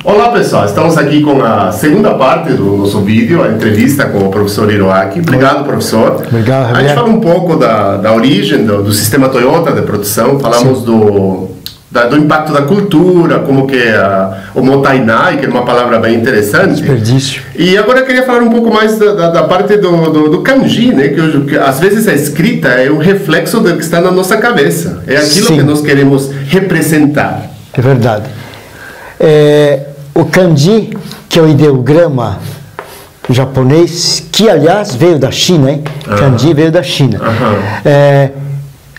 Olá pessoal, estamos aqui com a segunda parte do nosso vídeo, a entrevista com o professor Hiroaki. Obrigado, professor. Obrigado, Javier. A gente fala um pouco da origem do sistema Toyota de produção, falamos do impacto da cultura, como que o motainai, que é uma palavra bem interessante. Desperdício. E agora eu queria falar um pouco mais da parte do kanji, né? Que às vezes a escrita é um reflexo do que está na nossa cabeça. É aquilo que nós queremos representar. É verdade. O kanji, que é o ideograma japonês, que aliás veio da China, hein? Kanji veio da China.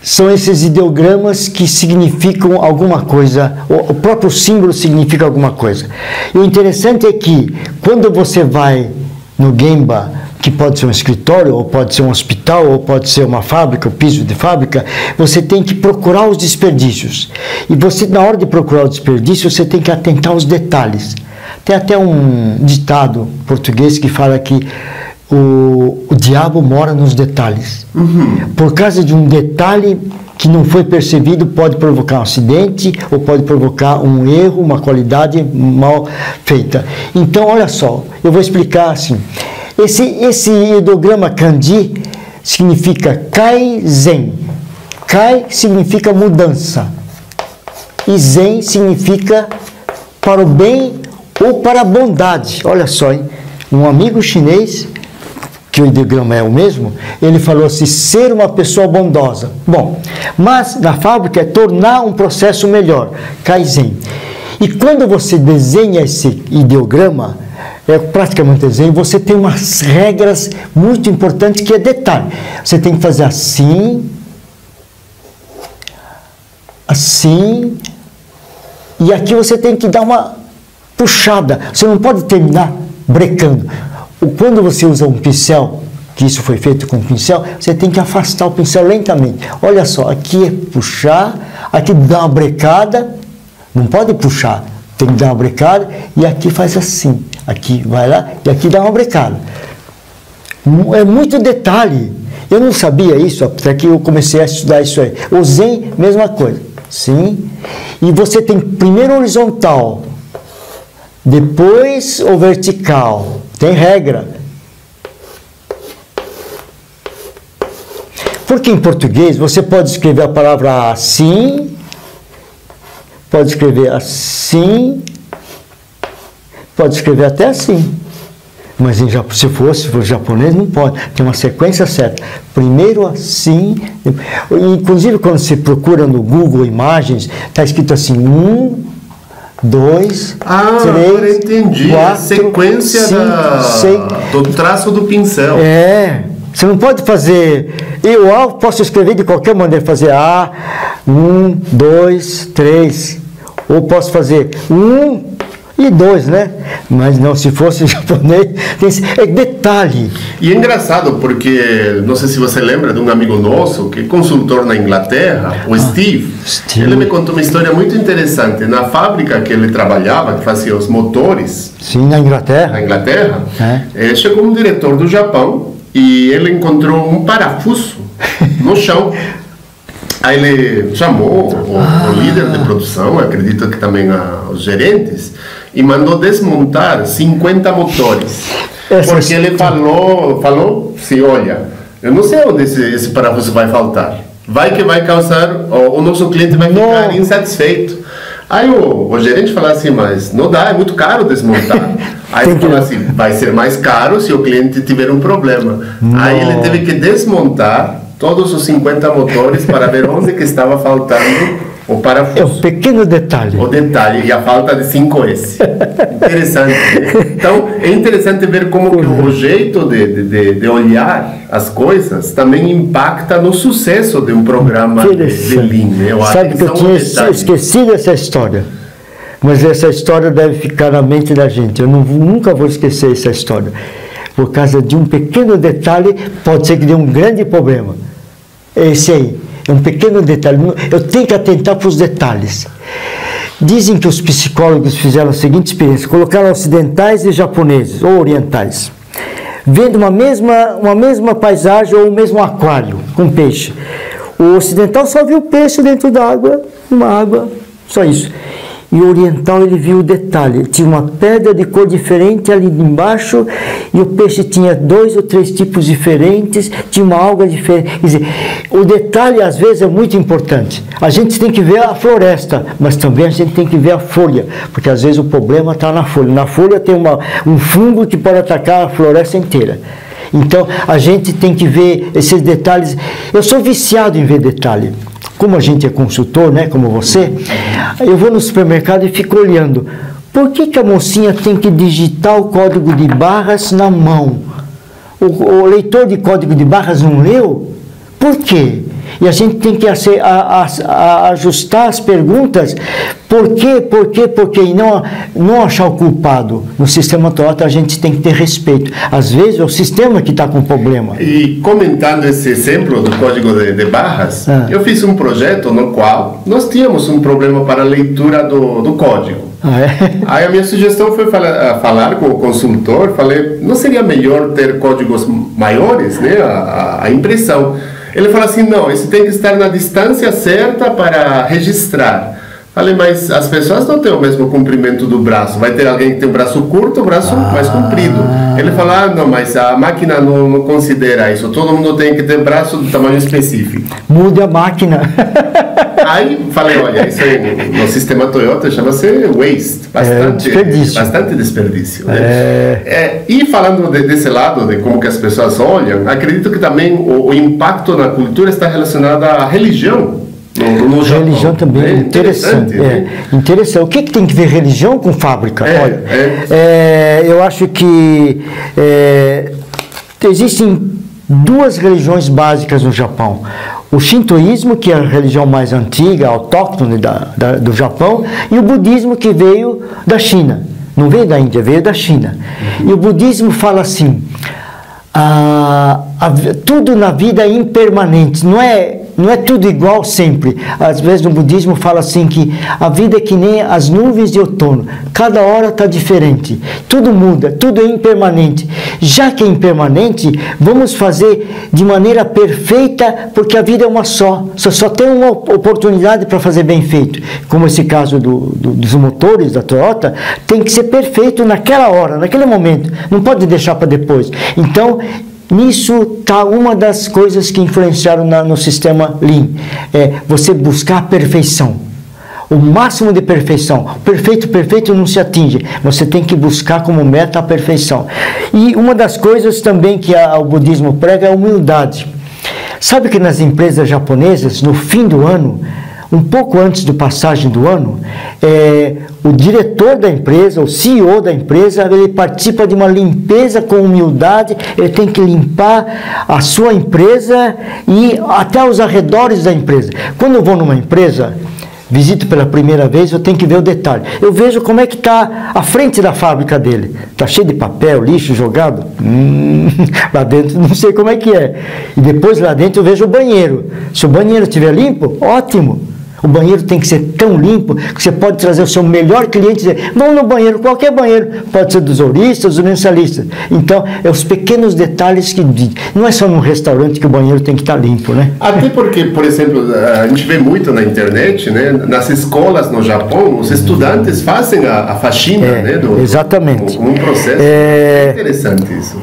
São esses ideogramas que significam alguma coisa, o próprio símbolo significa alguma coisa. E o interessante é que quando você vai no Gemba, que pode ser um escritório, ou pode ser um hospital, ou pode ser uma fábrica, um piso de fábrica, você tem que procurar os desperdícios. E você, na hora de procurar o desperdício, você tem que atentar aos detalhes. Tem até um ditado português que fala que o diabo mora nos detalhes. Por causa de um detalhe que não foi percebido, pode provocar um acidente, ou pode provocar um erro, uma qualidade mal feita. Então, olha só, eu vou explicar assim. Esse ideograma kanji significa Kai-Zen. Kai significa mudança. E Zen significa para o bem ou para a bondade. Olha só, hein? Um amigo chinês, que o ideograma é o mesmo, ele falou assim, ser uma pessoa bondosa. Bom, mas na fábrica é tornar um processo melhor. Kaizen. E quando você desenha esse ideograma, praticamente desenho, você tem umas regras muito importantes que é detalhe. Você tem que fazer assim, assim, e aqui você tem que dar uma puxada. Você não pode terminar brecando. Quando você usa um pincel, que isso foi feito com pincel, você tem que afastar o pincel lentamente. Olha só, aqui é puxar, aqui dá uma brecada, não pode puxar, tem que dar uma brecada, e aqui faz assim. Aqui vai lá e aqui dá uma brecada. É muito detalhe. Eu não sabia isso, até que eu comecei a estudar isso aí. O Zen, mesma coisa. Sim. E você tem primeiro horizontal, depois o vertical. Tem regra. Porque em português você pode escrever a palavra assim, pode escrever assim, pode escrever até assim, mas se for japonês não pode, tem uma sequência certa. Primeiro assim, inclusive quando você procura no Google Imagens, está escrito assim, 1, 2, 3, agora entendi. 4, sequência 5, 6. Do traço do pincel. Você não pode fazer. Eu posso escrever de qualquer maneira, fazer A, 1, 2, 3. Ou posso fazer 1 e 2, né? Mas não, se fosse japonês, é detalhe. E é engraçado porque, não sei se você lembra de um amigo nosso, que é consultor na Inglaterra, o Steve. Ele me contou uma história muito interessante. Na fábrica que ele trabalhava, que fazia os motores... Sim, na Inglaterra. Chegou um diretor do Japão e ele encontrou um parafuso no chão. Aí ele chamou o líder de produção, acredito que também os gerentes, e mandou desmontar 50 motores. Porque ele falou assim, olha, eu não sei onde esse parafuso vai faltar. Vai que vai causar, o nosso cliente vai ficar insatisfeito. Aí o gerente falou assim, mas não dá, é muito caro desmontar. Aí ele falou assim, vai ser mais caro se o cliente tiver um problema. Aí ele teve que desmontar todos os 50 motores para ver onde que estava faltando o parafuso. É um pequeno detalhe. O detalhe, e a falta de 5S. Interessante. Então, é interessante ver como que o jeito de olhar as coisas também impacta no sucesso de um programa de Lean. Sabe que eu tinha esquecido essa história. Mas essa história deve ficar na mente da gente. Eu nunca vou esquecer essa história. Por causa de um pequeno detalhe, pode ser que dê um grande problema. Esse aí, é um pequeno detalhe. Eu tenho que atentar para os detalhes. Dizem que os psicólogos fizeram a seguinte experiência: colocaram ocidentais e japoneses, ou orientais, vendo uma mesma paisagem ou o mesmo aquário com peixe. O ocidental só viu peixe dentro da água, uma água, só isso. e o oriental ele viu o detalhe. Tinha uma pedra de cor diferente ali embaixo e o peixe tinha 2 ou 3 tipos diferentes, tinha uma alga diferente. Quer dizer, o detalhe às vezes é muito importante. A gente tem que ver a floresta, mas também a gente tem que ver a folha, porque às vezes o problema está na folha. Na folha tem um fungo que pode atacar a floresta inteira. Então a gente tem que ver esses detalhes. Eu sou viciado em ver detalhe. Como a gente é consultor, né, como você, eu vou no supermercado e fico olhando. Por que a mocinha tem que digitar o código de barras na mão? O leitor de código de barras não leu? Por quê? E a gente tem que ajustar as perguntas. Por quê? E não achar o culpado. No sistema Toyota a gente tem que ter respeito. Às vezes é o sistema que está com problema. E comentando esse exemplo do código de barras, eu fiz um projeto no qual nós tínhamos um problema para a leitura do código. Aí a minha sugestão foi falar com o consultor, falei, não seria melhor ter códigos maiores, né, a impressão? Ele falou assim, não, isso tem que estar na distância certa para registrar. Falei, mas as pessoas não têm o mesmo comprimento do braço. Vai ter alguém que tem o braço curto, o braço mais comprido. Ele falou, não, mas a máquina não considera isso. Todo mundo tem que ter braço do tamanho específico. Mude a máquina. Aí falei, olha, isso aí no sistema Toyota chama-se waste. Bastante desperdício. Né? E falando desse lado, de como que as pessoas olham, acredito que também o impacto na cultura está relacionado à religião. No Japão. Religião também é interessante. Interessante. O que tem que ver religião com fábrica? Olha, eu acho que existem 2 religiões básicas no Japão. O shintoísmo, que é a religião mais antiga, autóctone do Japão, e o budismo, que veio da China. Não veio da Índia, veio da China. E o budismo fala assim, tudo na vida é impermanente, não é tudo igual sempre. Às vezes no budismo fala assim que a vida é que nem as nuvens de outono, cada hora está diferente, tudo muda, tudo é impermanente. Já que é impermanente, vamos fazer de maneira perfeita, porque a vida é uma só tem uma oportunidade para fazer bem feito. Como esse caso dos motores da Toyota, tem que ser perfeito naquela hora, naquele momento, não pode deixar para depois. Então, nisso está uma das coisas que influenciaram no sistema Lean, você buscar a perfeição, o máximo de perfeição. Perfeito não se atinge, você tem que buscar como meta a perfeição. E uma das coisas também que o budismo prega é a humildade. Sabe que nas empresas japonesas, no fim do ano, um pouco antes da passagem do ano, o diretor da empresa, o CEO da empresa, ele participa de uma limpeza com humildade, ele tem que limpar a sua empresa e até os arredores da empresa. Quando eu vou numa empresa, visito pela primeira vez, eu tenho que ver o detalhe. Eu vejo como é que está a frente da fábrica dele. Está cheio de papel, lixo jogado? Lá dentro não sei como é que é. E depois lá dentro eu vejo o banheiro. Se o banheiro estiver limpo, ótimo. O banheiro tem que ser tão limpo que você pode trazer o seu melhor cliente e dizer, vamos no banheiro, qualquer banheiro, pode ser dos ouristas, dos mensalistas. Então, os pequenos detalhes que não é só num restaurante que o banheiro tem que estar limpo, né? Até porque, por exemplo, a gente vê muito na internet, né? Nas escolas no Japão, os estudantes fazem a faxina, né? Exatamente. Um processo. É interessante isso.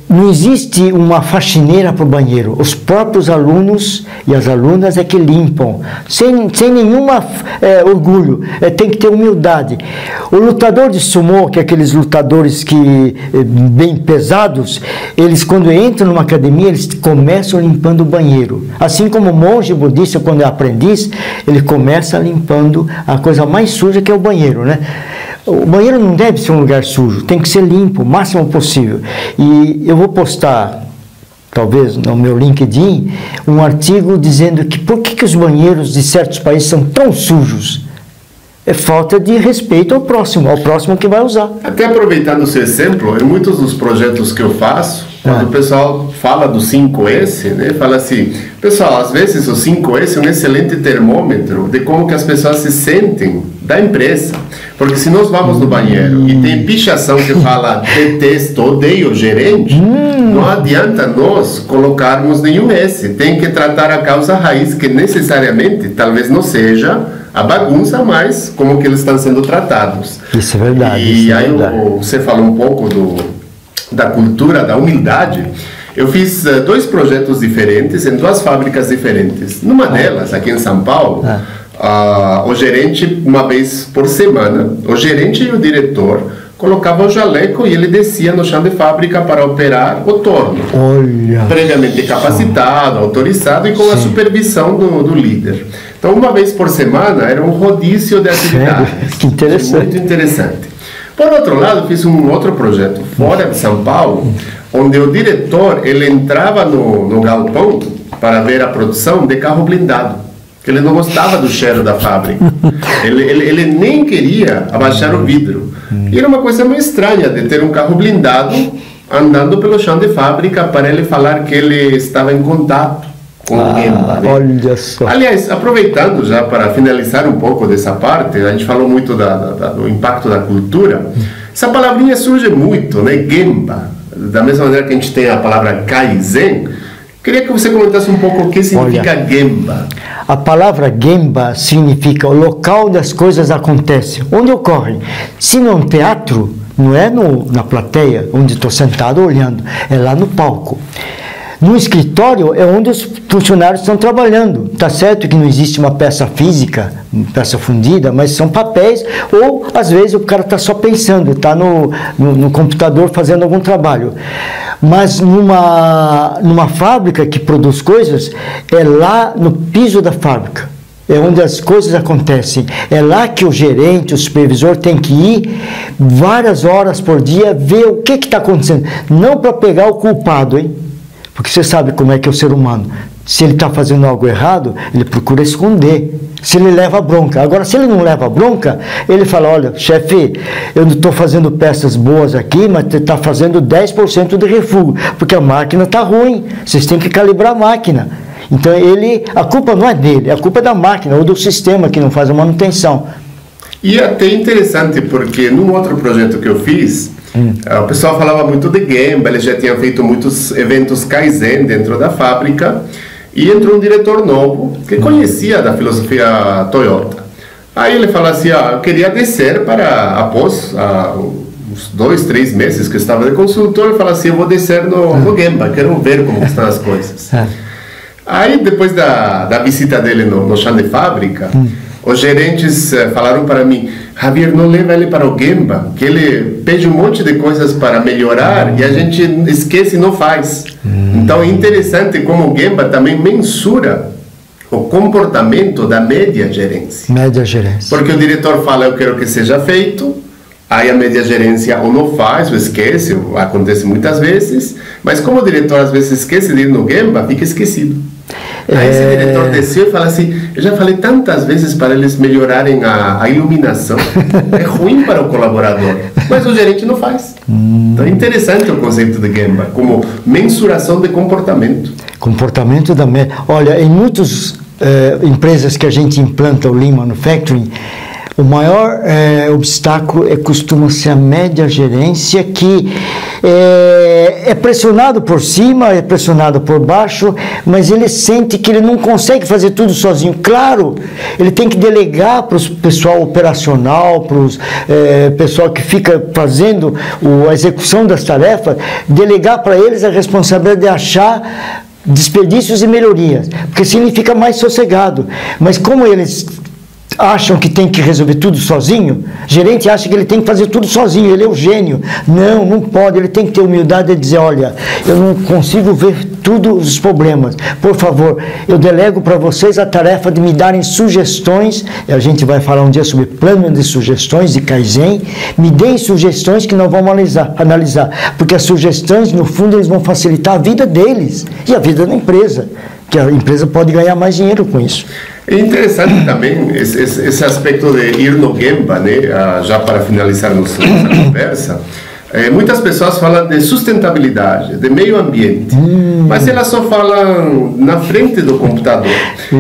Não existe uma faxineira para o banheiro. Os próprios alunos e as alunas é que limpam, sem nenhum orgulho. Tem que ter humildade. O lutador de sumô, que é aqueles lutadores bem pesados, eles quando entram numa academia, eles começam limpando o banheiro. Assim como o monge budista, quando é aprendiz, ele começa limpando a coisa mais suja, que é o banheiro, né? O banheiro não deve ser um lugar sujo, tem que ser limpo, o máximo possível. E eu vou postar, talvez no meu LinkedIn, um artigo dizendo que por que os banheiros de certos países são tão sujos. É falta de respeito ao próximo que vai usar. Até aproveitando o seu exemplo, em muitos dos projetos que eu faço, Quando o pessoal fala do 5S, né, fala assim, pessoal, às vezes o 5S é um excelente termômetro de como que as pessoas se sentem da empresa. Porque se nós vamos no banheiro e tem pichação que fala detesto, odeio o gerente, não adianta nós colocarmos nenhum S. Tem que tratar a causa raiz, que necessariamente talvez não seja a bagunça, mas como que eles estão sendo tratados. Isso é verdade. E isso aí é verdade. você falou um pouco da cultura, da humildade. Eu fiz 2 projetos diferentes em 2 fábricas diferentes. Numa delas, aqui em São Paulo, o gerente, uma vez por semana, o gerente e o diretor colocavam o jaleco e ele descia no chão de fábrica para operar o torno. Olha. Previamente capacitado, autorizado e com a supervisão do líder. Então, uma vez por semana, era um rodízio de atividades. Sério? Que interessante. Muito interessante. Por outro lado, fiz um outro projeto fora de São Paulo, onde o diretor ele entrava no galpão para ver a produção de carro blindado, que ele não gostava do cheiro da fábrica. Ele nem queria abaixar o vidro. E era uma coisa meio estranha de ter um carro blindado andando pelo chão de fábrica para ele falar que ele estava em contato com o Gemba, né? Olha só. Aliás, aproveitando já para finalizar um pouco dessa parte, a gente falou muito do impacto da cultura. Essa palavrinha surge muito, né? Gemba. Da mesma maneira que a gente tem a palavra Kaizen, queria que você comentasse um pouco o que significa Gemba. A palavra Gemba significa o local onde as coisas acontecem, onde ocorrem. Se não é um teatro, não é na plateia, onde estou sentado olhando, é lá no palco. No escritório é onde os funcionários estão trabalhando. Está certo que não existe uma peça física, uma peça fundida, mas são papéis, ou às vezes o cara está só pensando, está no computador fazendo algum trabalho. Mas numa fábrica que produz coisas, é lá no piso da fábrica. É onde as coisas acontecem. É lá que o gerente, o supervisor tem que ir várias horas por dia ver o que está acontecendo. Não para pegar o culpado, hein? Porque você sabe como é que é o ser humano. Se ele está fazendo algo errado, ele procura esconder. Se ele leva bronca. Agora, se ele não leva bronca, ele fala, olha, chefe, eu não estou fazendo peças boas aqui, mas você está fazendo 10% de refúgio, porque a máquina está ruim. Vocês têm que calibrar a máquina. Então, a culpa não é dele, a culpa é da máquina ou do sistema que não faz a manutenção. E até interessante, porque num outro projeto que eu fiz, o pessoal falava muito de Gemba, ele já tinha feito muitos eventos Kaizen dentro da fábrica, e entrou um diretor novo que conhecia da filosofia Toyota. Aí ele falou assim, eu queria descer após uns 2, 3 meses que eu estava de consultor, ele falou assim, eu vou descer no Gemba, quero ver como estão as coisas. Aí depois da visita dele no chão de fábrica, os gerentes falaram para mim, Javier, não leva ele para o Gemba, que ele pede um monte de coisas para melhorar e a gente esquece e não faz. Então é interessante como o Gemba também mensura o comportamento da média gerência. Média gerência. Porque o diretor fala, eu quero que seja feito, aí a média gerência ou não faz, ou esquece, acontece muitas vezes, mas como o diretor às vezes esquece de ir no Gemba, fica esquecido. Aí esse diretor desceu e fala assim, eu já falei tantas vezes para eles melhorarem a iluminação, é ruim para o colaborador, mas o gerente não faz. Então é interessante o conceito de Gemba, como mensuração de comportamento. Comportamento da média. Olha, em muitas empresas que a gente implanta o Lean Manufacturing, o maior obstáculo costuma ser a média gerência, que é pressionado por cima, é pressionado por baixo, mas ele sente que ele não consegue fazer tudo sozinho. Claro, ele tem que delegar para o pessoal operacional, para o pessoal que fica fazendo a execução das tarefas, delegar para eles a responsabilidade de achar desperdícios e melhorias, porque assim ele fica mais sossegado. Mas como eles acham que tem que resolver tudo sozinho, o gerente acha que ele tem que fazer tudo sozinho, ele é o gênio. Não pode, ele tem que ter humildade de dizer, olha, eu não consigo ver todos os problemas, por favor, eu delego para vocês a tarefa de me darem sugestões, e a gente vai falar um dia sobre plano de sugestões de Kaizen, me deem sugestões que nós vamos analisar, porque as sugestões, no fundo, eles vão facilitar a vida deles, e a vida da empresa, que a empresa pode ganhar mais dinheiro com isso. É interessante também esse aspecto de ir no Gemba, né? Já para finalizar nossa conversa, Muitas pessoas falam de sustentabilidade, de meio ambiente, mas elas só falam na frente do computador.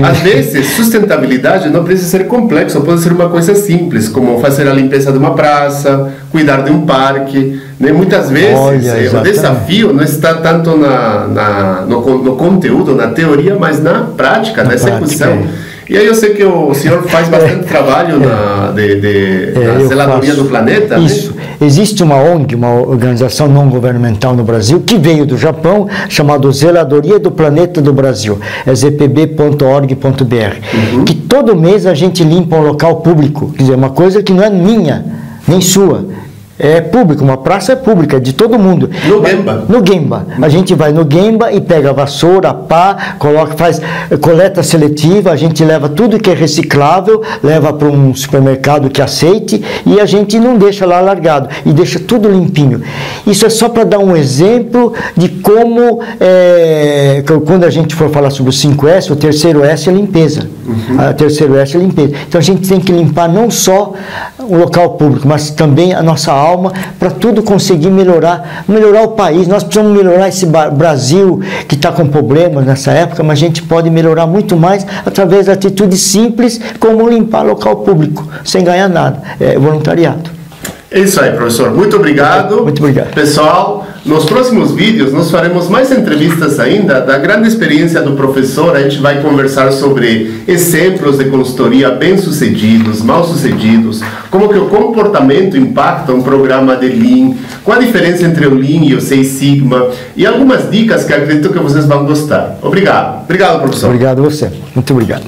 Às vezes, sustentabilidade não precisa ser complexa, pode ser uma coisa simples, como fazer a limpeza de uma praça, cuidar de um parque. Né? Muitas vezes, o desafio não está tanto no conteúdo, na teoria, mas na prática, na execução. E aí eu sei que o senhor faz bastante trabalho na Zeladoria do Planeta. Isso. Né? Existe uma ONG, uma organização não governamental no Brasil, que veio do Japão, chamada Zeladoria do Planeta do Brasil. É zpb.org.br. Que todo mês a gente limpa um local público. Quer dizer, uma coisa que não é minha, nem sua. É público, uma praça é pública, de todo mundo. No Gemba. No Gemba. A gente vai no Gemba e pega a vassoura, a pá, faz coleta seletiva, a gente leva tudo que é reciclável, leva para um supermercado que aceite e a gente não deixa lá largado e deixa tudo limpinho. Isso é só para dar um exemplo de como, quando a gente for falar sobre o 5S, o terceiro S é limpeza. O terceiro S é limpeza. Então a gente tem que limpar não só o local público, mas também a nossa alma, para tudo conseguir melhorar o país. Nós precisamos melhorar esse Brasil que está com problemas nessa época, mas a gente pode melhorar muito mais através de atitudes simples, como limpar local público, sem ganhar nada. É voluntariado. É isso aí, professor. Muito obrigado. Muito obrigado. Pessoal, nos próximos vídeos nós faremos mais entrevistas ainda da grande experiência do professor. A gente vai conversar sobre exemplos de consultoria bem-sucedidos, mal-sucedidos, como que o comportamento impacta um programa de Lean, qual a diferença entre o Lean e o Six Sigma e algumas dicas que acredito que vocês vão gostar. Obrigado. Obrigado, professor. Obrigado a você. Muito obrigado.